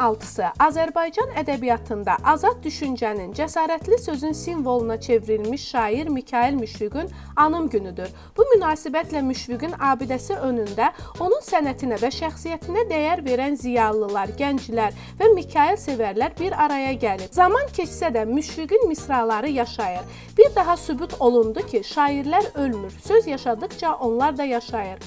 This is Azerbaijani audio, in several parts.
6-sı Azərbaycan ədəbiyyatında azad düşüncənin, cəsarətli sözün simvoluna çevrilmiş şair Mikail Müşfiqin anım günüdür. Bu münasibətlə Müşfiqin abidəsi önündə onun sənətinə və şəxsiyyətinə dəyər verən ziyalılar, gənclər və Mikail sevərlər bir araya gəlir. Zaman keçsə də Müşfiqin misraları yaşayır. Bir daha sübut olundu ki, şairlər ölmür, söz yaşadıkça onlar da yaşayır.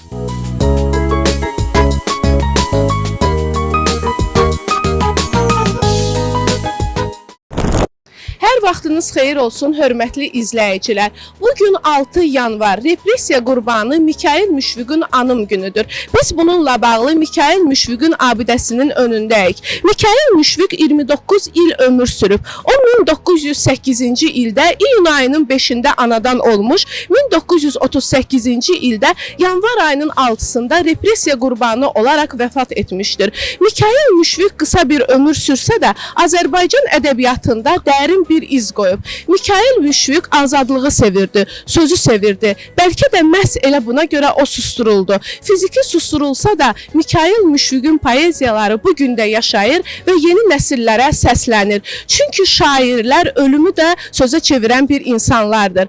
Hər vaxtınız xeyir olsun, hörmətli izləyicilər. Bugün 6 yanvar repressiya qurbanı Mikail Müşfiqin anım günüdür. Biz bununla bağlı Mikail Müşfiqin abidəsinin önündəyik. Mikail Müşfiq 29 il ömür sürüb. O 1908-ci ildə iyun ayının 5-də anadan olmuş, 1938-ci ildə yanvar ayının 6-sında repressiya qurbanı olaraq vəfat etmişdir. Mikail Müşfiq qısa bir ömür sürsə də Azərbaycan ədəbiyyatında dərin bir iz qoyub. Mikail Müşfiq azadlığı sevirdi, sözü sevirdi. Bəlkə də məhz elə buna görə o susturuldu. Fiziki susturulsa da Mikail Müşfiqin poeziyaları bu gün də yaşayır və yeni nəsillərə səslənir. Çünki şairlər ölümü də sözə çevirən bir insanlardır.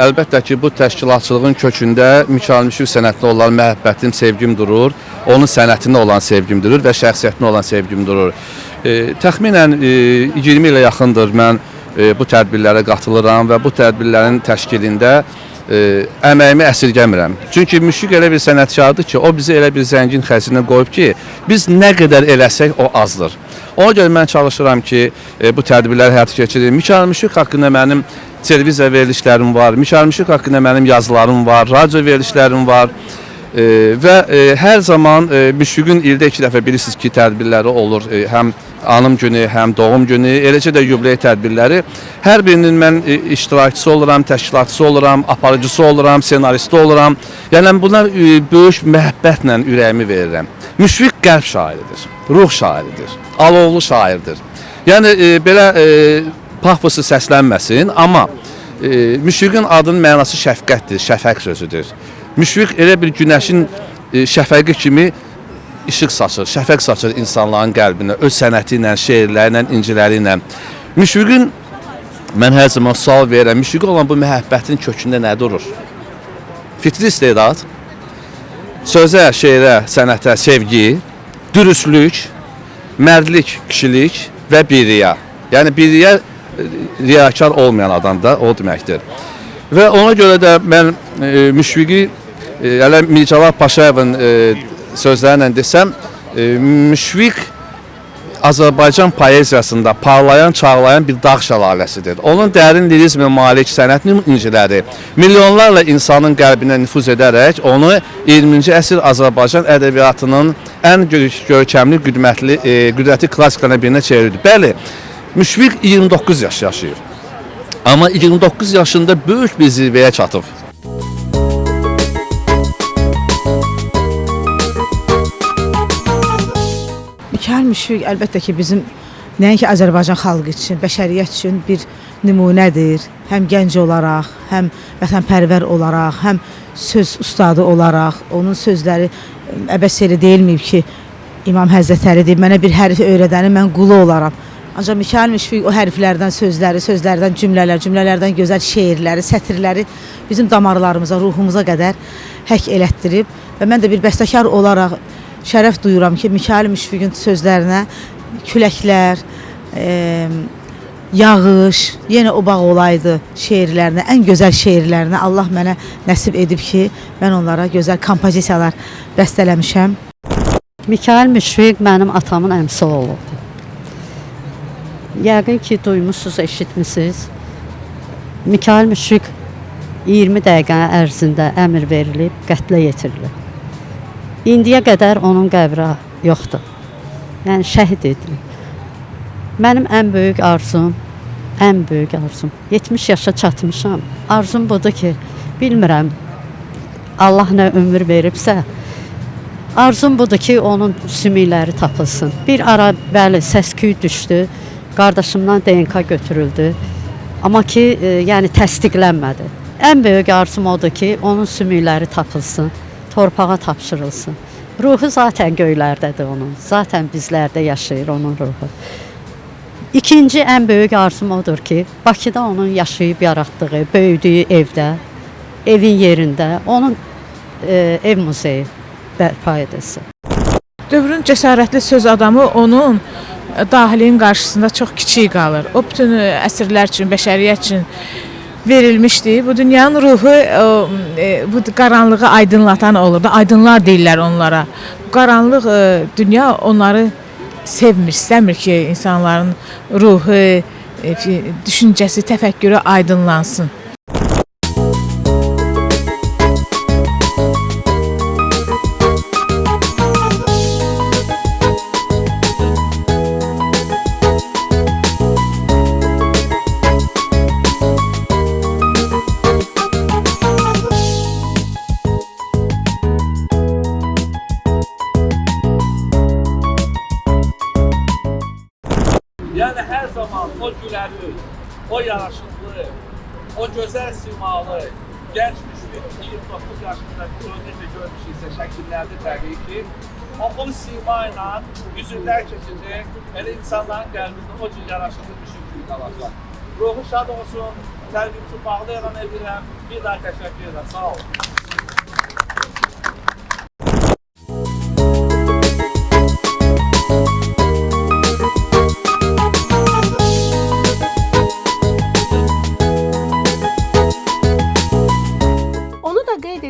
Əlbəttə ki, bu təşkilatçılığın kökündə Mikail Müşfiq sənətinə olan məhəbbətim, sevgim durur. Onun sənətinə olan sevgim durur və şəxsiyyətinə olan sevgim durur. Təxminən 20 ilə yaxındır mən bu tədbirlərə qatılıram və bu tədbirlərin təşkilində əməyimi əsirgəmirəm. Çünki Müşfiq elə bir sənətkardır ki, o bizi elə bir zəngin xəzinə qoyub ki, biz nə qədər eləsək o azdır. Ona görə mən çalışıram ki, bu tədbirləri həyata keçirim. Mikail Müşfiq haqqında mənim televiziya verilişlərim var, Mikail Müşfiq haqqında mənim yazılarım var, radio verilişlərim var və hər zaman Müşfiqin ildə 2 dəfə bilirsiniz ki, tədbirləri olur, həm anım günü, həm doğum günü, eləcə də yubiley tədbirləri. Hər birinin mən iştirakçısı oluram, təşkilatçısı oluram, aparıcısı oluram, senaristi oluram. Yəni bunlar böyük məhəbbətlə ürəyimi verirəm. Müşfiq qəlb şairidir, ruh şairidir, alovlu şairdir. Yəni belə pafosu səslənməsin, amma Müşfiqin adının mənası şəfqətdir, şəfəq sözüdür. Müşfiq elə bir günəşin şəfəqi kimi işıq saçır, şəfəq saçır insanların qəlbinə, öz sənəti ilə, şeirləri ilə, inciləri ilə. Müşfiqin, mən hər zaman sual verirəm, Müşfiqə olan bu məhəbbətin kökündə nə durur? Fitri istedad, sözə, şeirə, sənətə sevgi, dürüstlük, mərdlik, kişilik və biriyə. Yəni biriyə riyakar olmayan adam da o deməkdir. Və ona görə də mən Müşfiqi elə Mircəlal Paşayevin sözlərlə desəm, Müşfiq Azərbaycan poeziyasında parlayan, çağlayan bir dağ şəlaləsidir. Onun dərin lirizmə malik sənət inciləri milyonlarla insanın qəlbinə nüfuz edərək onu 20-ci əsr Azərbaycan ədəbiyyatının ən görkəmli, qüdrətli klasiklarına birinə çevirdi. Bəli, Müşfiq 29 yaş yaşayır. Amma 29 yaşında böyük bir zirvəyə çatıb. Mikail Müşfiq əlbəttə ki, bizim nəinki Azərbaycan xalqı üçün, bəşəriyyət üçün bir nümunədir. Həm gənc olaraq, həm vətənpərvər olaraq, həm söz ustadı olaraq. Onun sözləri əbəs yerə deyilməyib ki, İmam Həzrətəli deyib, mənə bir hərfi öyrədəni mən qulu olaram. Ancaq Mikail Müşfiq o hərflərdən sözləri, sözlərdən cümlələr, cümlələrdən gözəl şeirləri, sətirləri bizim damarlarımıza, ruhumuza qədər həkk elətdirib. Və mən də bir bəstəkar olaraq şərəf duyuram ki, Mikail Müşfiqin sözlərinə küləklər, yağış, yenə o bağ olaydı şeirlərinə, ən gözəl şeirlərinə Allah mənə nəsib edib ki, mən onlara gözəl kompozisiyalar bəstələmişəm. Mikail Müşfiq mənim atamın əmsi oğludur. Yəqin ki, duymuşsunuz, eşitmişsiniz. Mikail Müşfiq 20 dəqiqə ərzində əmr verilib, qətlə yetirilib. İndiyə qədər onun qəbri yoxdur. Yəni şəhid edilib. Mənim ən böyük arzum 70 yaşa çatmışam. Arzum budur ki, bilmirəm Allah nə ömür veribsə, Arzum budur ki, onun sümükləri tapılsın. Bir ara bəli səs-küy düşdü. Qardaşımdan DNK götürüldü. Amma ki, yəni təsdiqlənmədi. Ən böyük arzum odur ki, onun sümükləri tapılsın, torpağa tapşırılsın. Ruhu zaten göylərdədir onun. Zaten bizlərdə yaşayır onun ruhu. İkinci ən böyük arzum odur ki, Bakıda onun yaşayıb yaratdığı, böyüdüyü evdə, evin yerində onun ev muzeyi bərpa edilsin. Dövrün cəsarətli söz adamı onun dahiliyin qarşısında çox kiçik qalır. O bütün əsrlər üçün, bəşəriyyət üçün verilmişdi. Bu dünyanın ruhu bu qaranlığı aydınlatan olurdu. Aydınlar deyirlər onlara. Bu qaranlıq dünya onları sevmir, istəmir ki, insanların ruhu, düşüncəsi, təfəkkürü aydınlansın. Yəni hər zaman o güləli, o yaraşıqlı, o gözəl simalı, gənc Müşfiq 29 yaşında necə görmüşüksə şəkillərdə təbii ki, o sima ilə yüzünlər keçəcək, elə insanların qəlbində o cür yaraşıqlı Müşfiq kimi qalacaq. Ruhu şad olsun, tərbiyəsi bağlı elan edirəm, bir daha təşəkkür edirəm, sağ olun.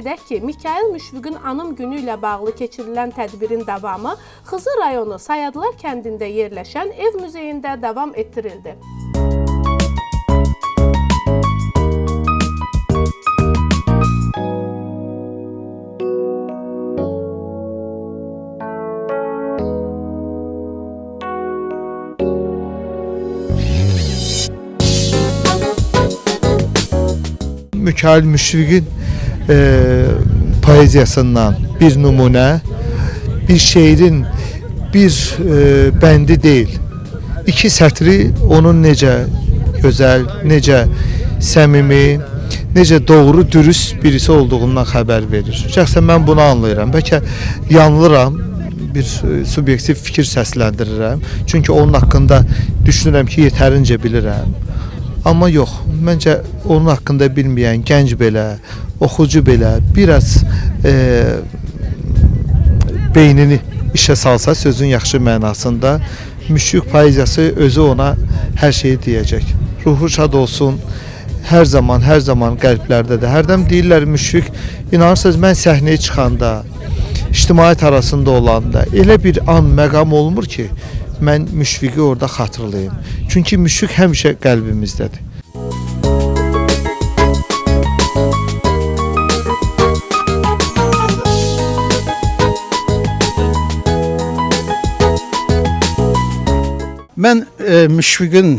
Edək ki, Mikail Müşfiqin anım günü ilə bağlı keçirilən tədbirin davamı Xızı rayonu Sayadlar kəndində yerləşən ev muzeyində davam etdirildi. Mikail Müşfiqin poeziyasından bir nümunə, bir şeirin bir bəndi deyil. İki sətri onun necə gözəl, necə səmimi, necə doğru, dürüst birisi olduğundan xəbər verir. Şəxsən mən bunu anlayıram. Bəlkə yanılıram, bir subyektiv fikir səsləndirirəm. Çünki onun haqqında düşünürəm ki, yetərincə bilirəm. Amma yox, məncə onun haqqında bilməyən gənc belə, oxucu belə biraz beynini işə salsa sözün yaxşı mənasında Müşfiq poeziyası özü ona hər şeyi deyəcək. Ruhu şad olsun, hər zaman qəlblərdədir. Hərdəm deyirlər Müşfiq, inanırsınız mən səhnəyə çıxanda, ictimaiyyət arasında olanda elə bir an, məqam olmur ki, mən Müşfiqi orada xatırlayım. Çünki Müşfiq həmişə qəlbimizdədir. Mən Müşfiqin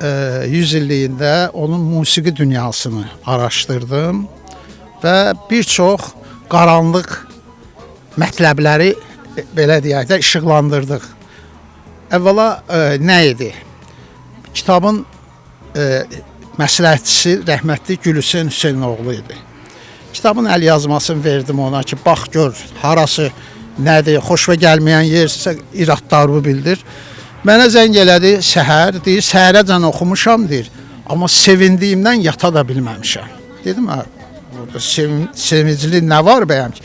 100 illiyində onun musiqi dünyasını araşdırdım və bir çox qaranlıq mətləbləri belə deyək də işıqlandırdıq. Əvvəla nə idi? Kitabın məsləhətçisi rəhmətli Gülhüseyn Hüseynoğlu idi. Kitabın əl yazmasını verdim ona ki, bax gör, harası nədir, xoşuna gəlməyən yersə iradlarını bildir. Mənə zəng elədi səhər, deyir, səhərəcən oxumuşam, deyir, amma sevindiyimdən yata da bilməmişəm. Dedim, burada sevincli nə var bəyəm ki?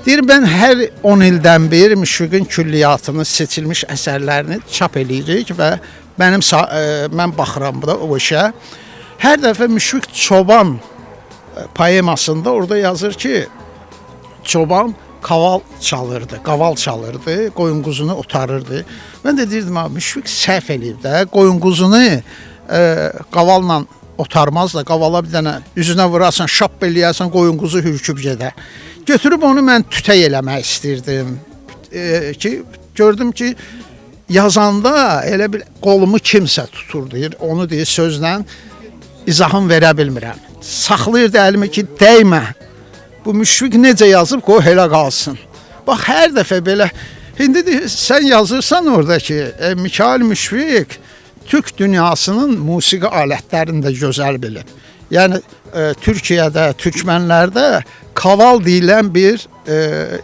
Deyir, mən hər 10 ildən bir Müşfiqin külliyatını, seçilmiş əsərlərini çap eləyirik və mən baxıram o işə. Hər dəfə Müşfiq Çoban poemasında orada yazır ki, Çoban qaval çalırdı, qoyun quzunu otarırdı. Mən də deyirdim, Müşfiq səhv eləyib də, qoyun quzunu qavalla otarmaz da, qavala bir dənə üzünə vurarsan, şap eləyərsən, qoyun quzu hürküb gedər. Götürüb onu mən tütək eləmək istirdim. Gördüm ki, yazanda elə bir qolumu kimsə tutur, deyir, onu deyir, sözlə izahını verə bilmirəm. Saxlayırdı əlimi ki, dəymə. Bu Müşfiq necə yazıb, qoy elə qalsın. Bax hər dəfə belə indi sən yazırsan orada ki, Mikayıl Müşfiq Türk dünyasının musiqi alətlərini də gözəl bilir. Yəni Türkiyədə, türkmənlərdə kaval deyilən bir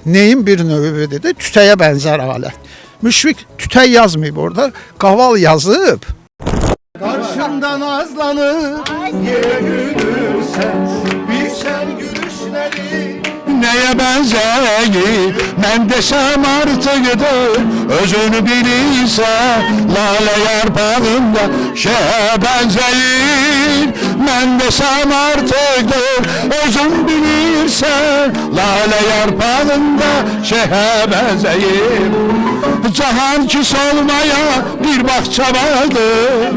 neyin bir növüdür, tütəyə bənzər alət. Müşfiq tütək yazmayıb orada, kaval yazıb. Karşımdan azlanıp yere gülürsen bilsen gülüşleri neye benzeyir ben desem artıqdır özünü bilirsen lale yarpağında şeye benzeyir ben desem artıqdır özün bilirsen lale yarpağında şeye benzeyir cahan küs olmaya bir bahçe vardır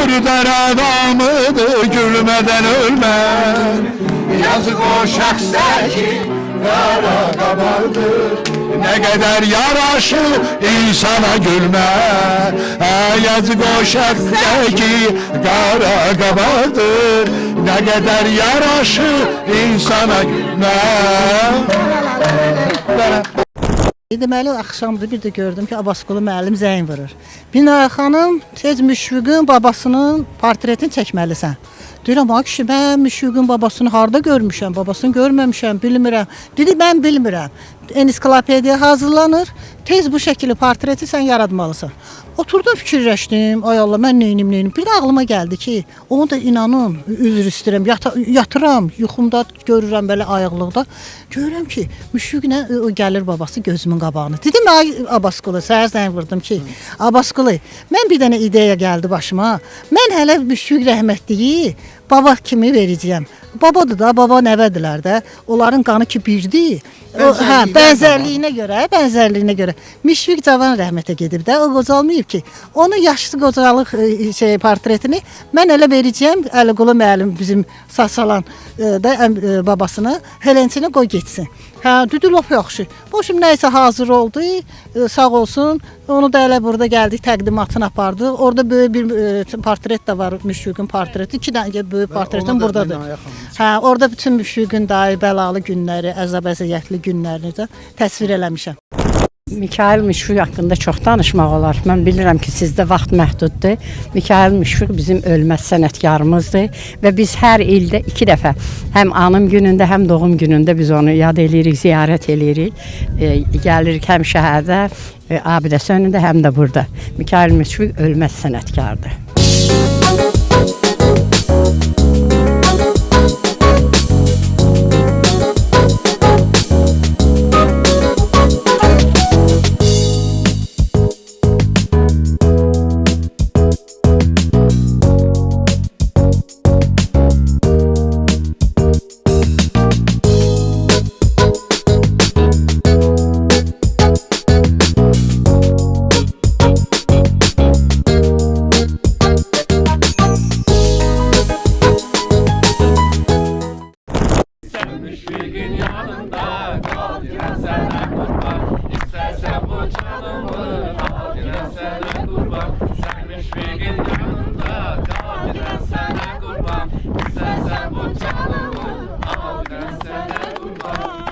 Ölüden adamıdır gülmeden ölmez Yazık o şəxsə ki qara qabardır Ne kadar yaraşır insana gülme Yazık o şəxsə ki qara qabardır Ne kadar yaraşır insana gülme Deməli, axşamdır bir də gördüm ki, Abbasqulu müəllim zəng vurur. Binaya xanım, tez Müşfiqin babasının portretini çəkməlisən. Deyirəm, ay kişi, mən Müşfiqin babasını harda görmüşəm, babasını görməmişəm, bilmirəm. Dedi, mən bilmirəm. Ensiklopediya hazırlanır, tez bu şəkilli portreti sən yaratmalısan. Oturdum, fikirləşdim, ay Allah, mən neynim. Bir də ağlıma gəldi ki, onu da inanın, üzr istəyirəm, yatıram, yuxumda görürəm belə ayıqlıqda. Görürəm ki, Müşfiqlə gəlir babası gözümün qabağına. Dedim, ay Abbasqulu, səhər zəng vurdum ki, Abbasqulu, mən bir dənə ideya gəldi başıma. Mən hələ Müşfiq rəhmətliyi baba kimi verəcəyəm. Babadır da, baba nəvədirlər də. Onların qanı ki birdir. Bənzərliyinə görə. Müşfiq cavan rəhmətə gedib də, o qocalmayıb ki. Onun yaşlı qocalıq portretini mən elə verəcəyəm. Əliqulu müəllim bizim Sasalan da babasını Helençini qoy getsin. Düdü lop yaxşı. Bu şimdi nəysə hazır oldu. Sağ olsun. Onu da elə burada gəldik, təqdimatını apardı. Orada böyük bir portret də var, Müşfiqin portreti. 2 dənə böyük portretim buradadır. Orada bütün Müşfiqin dahi bəlalı günləri, əzab-əziyyətli günlərini də təsvir eləmişəm. Mikayıl Müşfiq haqqında çox danışmaq olar. Mən bilirəm ki, sizdə vaxt məhduddur. Mikayıl Müşfiq bizim ölməz sənətkarımızdır və biz hər ildə 2 dəfə həm anım günündə, həm doğum günündə biz onu yad eləyirik, ziyarət eləyirik. Gəlirik həm şəhərdə, abidəsi önündə, həm də burada. Mikayıl Müşfiq ölməz sənətkardır. Müşfiqin yanında kal yine sana kurban İstersen bu canımı al yine sana kurban Sen Müşfiqin yanında kal yine sana kurban İstersen bu canımı al yine sana kurban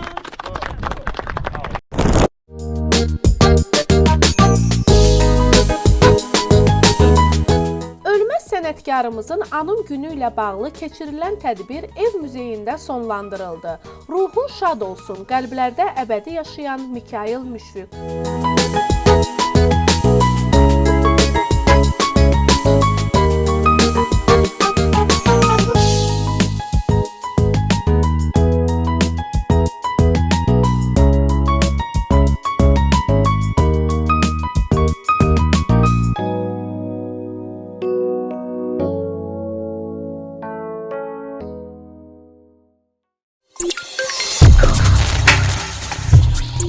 Sənətkarımızın anım günü ilə bağlı keçirilən tədbir ev muzeyində sonlandırıldı. Ruhun şad olsun, qəlblərdə əbədi yaşayan Mikayıl Müşfiq.